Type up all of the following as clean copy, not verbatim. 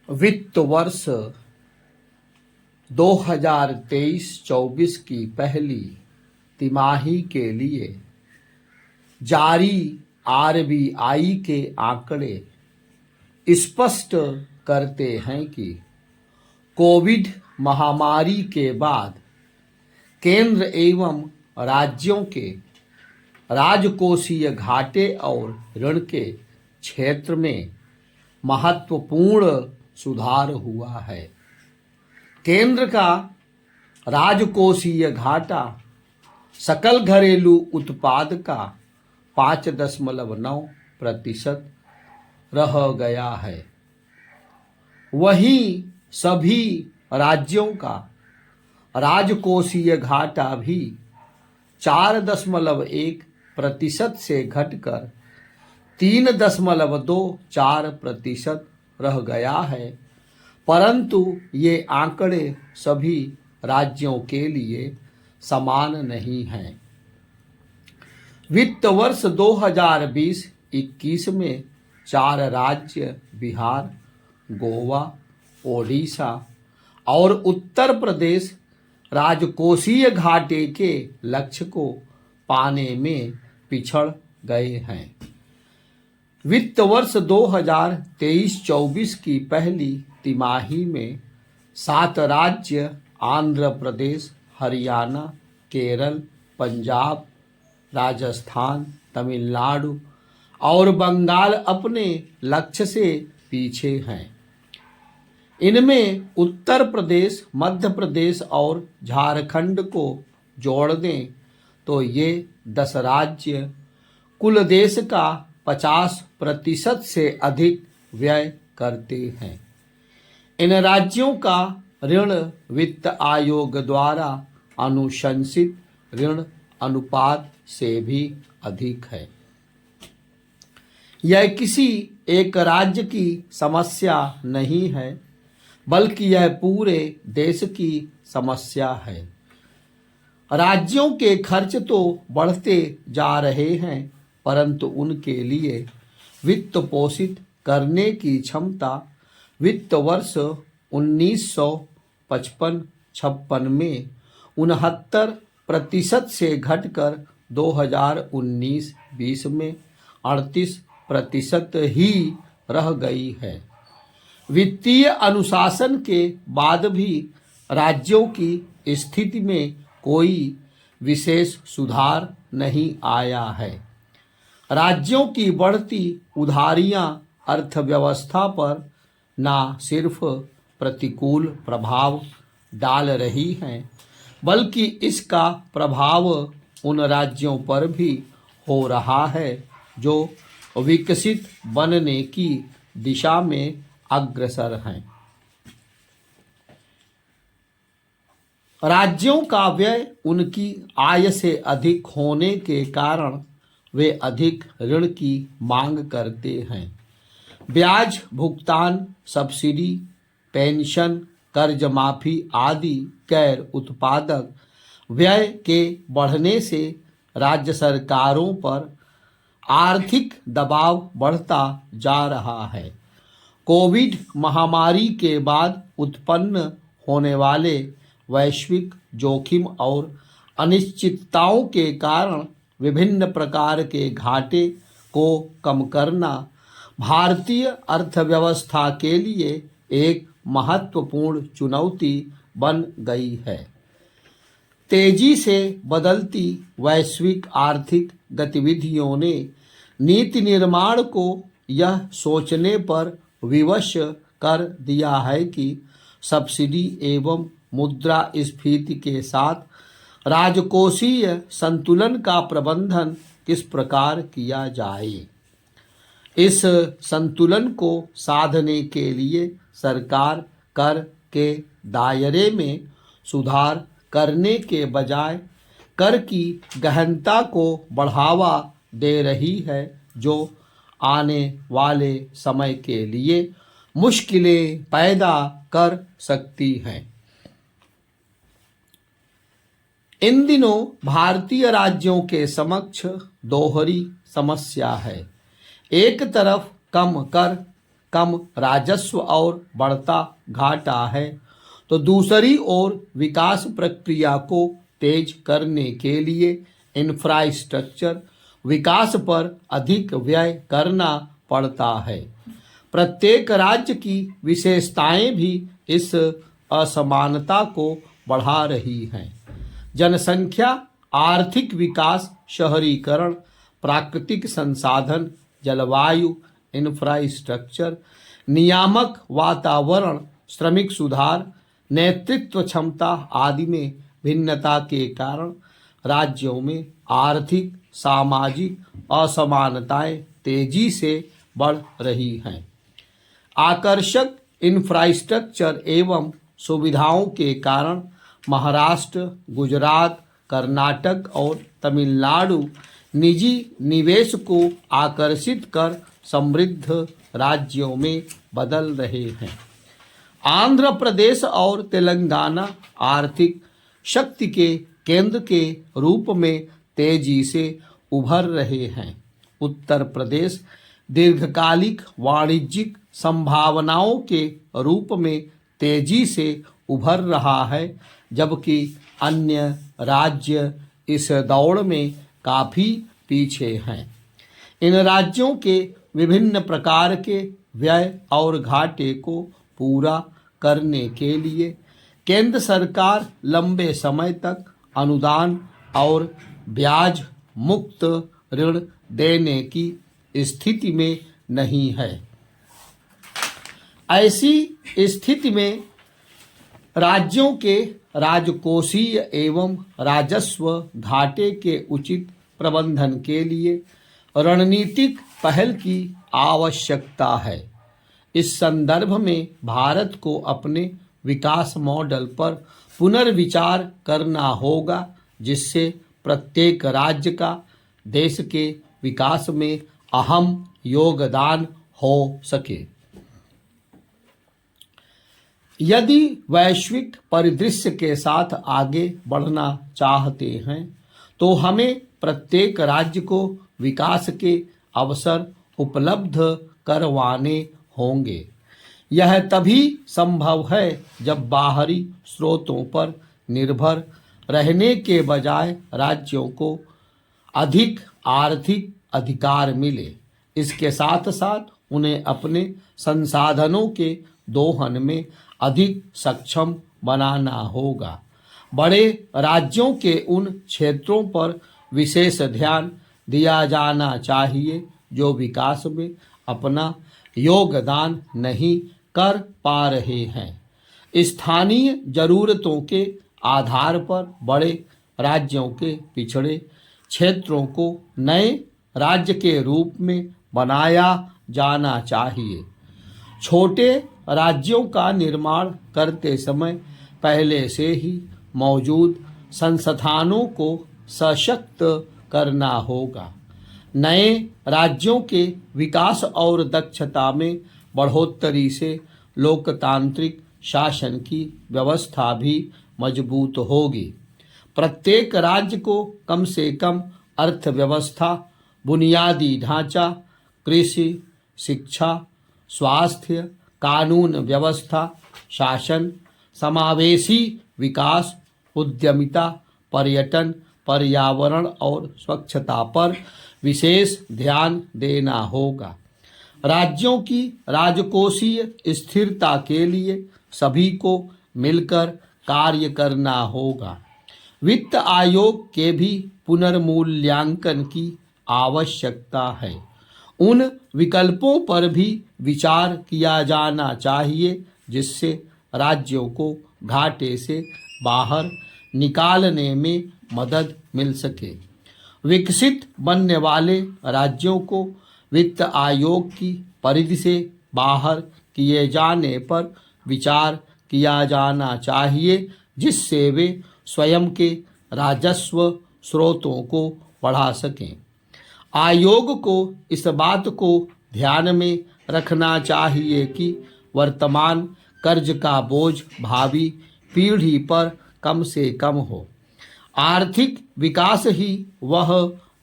वित्त वर्ष 2023-24 की पहली तिमाही के लिए जारी आरबीआई के आंकड़े स्पष्ट करते हैं कि कोविड महामारी के बाद केंद्र एवं राज्यों के राजकोषीय घाटे और ऋण के क्षेत्र में महत्वपूर्ण सुधार हुआ है। केंद्र का राजकोषीय घाटा सकल घरेलू उत्पाद का 5.9% रह गया है। वहीं सभी राज्यों का राजकोषीय घाटा भी 4.1% से घटकर 3.24% रह गया है, परंतु ये आंकड़े सभी राज्यों के लिए समान नहीं हैं। वित्त वर्ष 2020-21 में 4 राज्य बिहार, गोवा, ओडिशा और उत्तर प्रदेश राजकोषीय घाटे के लक्ष्य को पाने में पिछड़ गए हैं। वित्त वर्ष 2023-24 की पहली तिमाही में 7 राज्य आंध्र प्रदेश, हरियाणा, केरल, पंजाब, राजस्थान, तमिलनाडु और बंगाल अपने लक्ष्य से पीछे हैं। इनमें उत्तर प्रदेश, मध्य प्रदेश और झारखंड को जोड़ दें तो ये 10 राज्य कुल देश का 50% से अधिक व्यय करते हैं। इन राज्यों का ऋण वित्त आयोग द्वारा अनुशंसित ऋण अनुपात से भी अधिक है। यह किसी एक राज्य की समस्या नहीं है, बल्कि यह पूरे देश की समस्या है। राज्यों के खर्च तो बढ़ते जा रहे हैं, परंतु उनके लिए वित्त पोषित करने की क्षमता वित्त वर्ष 1955-56 में 69% से घटकर 2019-20 में 38% ही रह गई है। वित्तीय अनुशासन के बाद भी राज्यों की स्थिति में कोई विशेष सुधार नहीं आया है। राज्यों की बढ़ती उधारियां अर्थव्यवस्था पर न सिर्फ प्रतिकूल प्रभाव डाल रही हैं, बल्कि इसका प्रभाव उन राज्यों पर भी हो रहा है जो विकसित बनने की दिशा में अग्रसर हैं। राज्यों का व्यय उनकी आय से अधिक होने के कारण वे अधिक ऋण की मांग करते हैं। ब्याज भुगतान, सब्सिडी, पेंशन, कर्ज माफी आदि गैर उत्पादक व्यय के बढ़ने से राज्य सरकारों पर आर्थिक दबाव बढ़ता जा रहा है। कोविड महामारी के बाद उत्पन्न होने वाले वैश्विक जोखिम और अनिश्चितताओं के कारण विभिन्न प्रकार के घाटे को कम करना भारतीय अर्थव्यवस्था के लिए एक महत्वपूर्ण चुनौती बन गई है। तेजी से बदलती वैश्विक आर्थिक गतिविधियों ने नीति निर्माण को यह सोचने पर विवश कर दिया है कि सब्सिडी एवं मुद्रास्फीति के साथ राजकोषीय संतुलन का प्रबंधन किस प्रकार किया जाए। इस संतुलन को साधने के लिए सरकार कर के दायरे में सुधार करने के बजाय कर की गहनता को बढ़ावा दे रही है, जो आने वाले समय के लिए मुश्किलें पैदा कर सकती हैं। इन दिनों भारतीय राज्यों के समक्ष दोहरी समस्या है। एक तरफ कम कर कम राजस्व और बढ़ता घाटा है, तो दूसरी ओर विकास प्रक्रिया को तेज करने के लिए इंफ्रास्ट्रक्चर विकास पर अधिक व्यय करना पड़ता है। प्रत्येक राज्य की विशेषताएं भी इस असमानता को बढ़ा रही हैं। जनसंख्या, आर्थिक विकास, शहरीकरण, प्राकृतिक संसाधन, जलवायु, इंफ्रास्ट्रक्चर, नियामक वातावरण, श्रमिक सुधार, नेतृत्व क्षमता आदि में भिन्नता के कारण राज्यों में आर्थिक सामाजिक असमानताएं तेजी से बढ़ रही हैं। आकर्षक इंफ्रास्ट्रक्चर एवं सुविधाओं के कारण महाराष्ट्र, गुजरात, कर्नाटक और तमिलनाडु निजी निवेश को आकर्षित कर समृद्ध राज्यों में बदल रहे हैं। आंध्र प्रदेश और तेलंगाना आर्थिक शक्ति के केंद्र के रूप में तेजी से उभर रहे हैं। उत्तर प्रदेश दीर्घकालिक वाणिज्यिक संभावनाओं के रूप में तेजी से उभर रहा है, जबकि अन्य राज्य इस दौड़ में काफ़ी पीछे हैं। इन राज्यों के विभिन्न प्रकार के व्यय और घाटे को पूरा करने के लिए केंद्र सरकार लंबे समय तक अनुदान और ब्याज मुक्त ऋण देने की स्थिति में नहीं है। ऐसी स्थिति में राज्यों के राजकोषीय एवं राजस्व घाटे के उचित प्रबंधन के लिए रणनीतिक पहल की आवश्यकता है। इस संदर्भ में भारत को अपने विकास मॉडल पर पुनर्विचार करना होगा, जिससे प्रत्येक राज्य का देश के विकास में अहम योगदान हो सके। यदि वैश्विक परिदृश्य के साथ आगे बढ़ना चाहते हैं, तो हमें प्रत्येक राज्य को विकास के अवसर उपलब्ध करवाने होंगे। यह तभी संभव है जब बाहरी स्रोतों पर निर्भर रहने के बजाय राज्यों को अधिक आर्थिक अधिकार मिले। इसके साथ साथ उन्हें अपने संसाधनों के दोहन में अधिक सक्षम बनाना होगा। बड़े राज्यों के उन क्षेत्रों पर विशेष ध्यान दिया जाना चाहिए जो विकास में अपना योगदान नहीं कर पा रहे हैं। स्थानीय जरूरतों के आधार पर बड़े राज्यों के पिछड़े क्षेत्रों को नए राज्य के रूप में बनाया जाना चाहिए। छोटे राज्यों का निर्माण करते समय पहले से ही मौजूद संस्थानों को सशक्त करना होगा। नए राज्यों के विकास और दक्षता में बढ़ोतरी से लोकतांत्रिक शासन की व्यवस्था भी मजबूत होगी। प्रत्येक राज्य को कम से कम अर्थव्यवस्था, बुनियादी ढांचा, कृषि, शिक्षा, स्वास्थ्य, कानून व्यवस्था, शासन, समावेशी विकास, उद्यमिता, पर्यटन, पर्यावरण और स्वच्छता पर विशेष ध्यान देना होगा। राज्यों की राजकोषीय स्थिरता के लिए सभी को मिलकर कार्य करना होगा। वित्त आयोग के भी पुनर्मूल्यांकन की आवश्यकता है। उन विकल्पों पर भी विचार किया जाना चाहिए जिससे राज्यों को घाटे से बाहर निकालने में मदद मिल सके। विकसित बनने वाले राज्यों को वित्त आयोग की परिधि से बाहर किए जाने पर विचार किया जाना चाहिए, जिससे वे स्वयं के राजस्व स्रोतों को बढ़ा सकें। आयोग को इस बात को ध्यान में रखना चाहिए कि वर्तमान कर्ज का बोझ भावी पीढ़ी पर कम से कम हो। आर्थिक विकास ही वह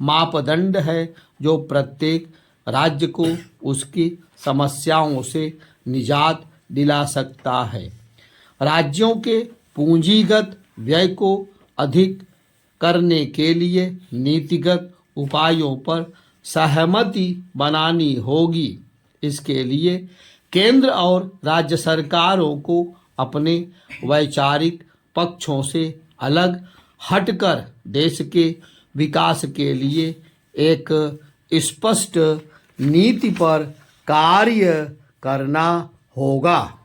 मापदंड है जो प्रत्येक राज्य को उसकी समस्याओं से निजात दिला सकता है। राज्यों के पूंजीगत व्यय को अधिक करने के लिए नीतिगत उपायों पर सहमति बनानी होगी। इसके लिए केंद्र और राज्य सरकारों को अपने वैचारिक पक्षों से अलग हटकर देश के विकास के लिए एक स्पष्ट नीति पर कार्य करना होगा।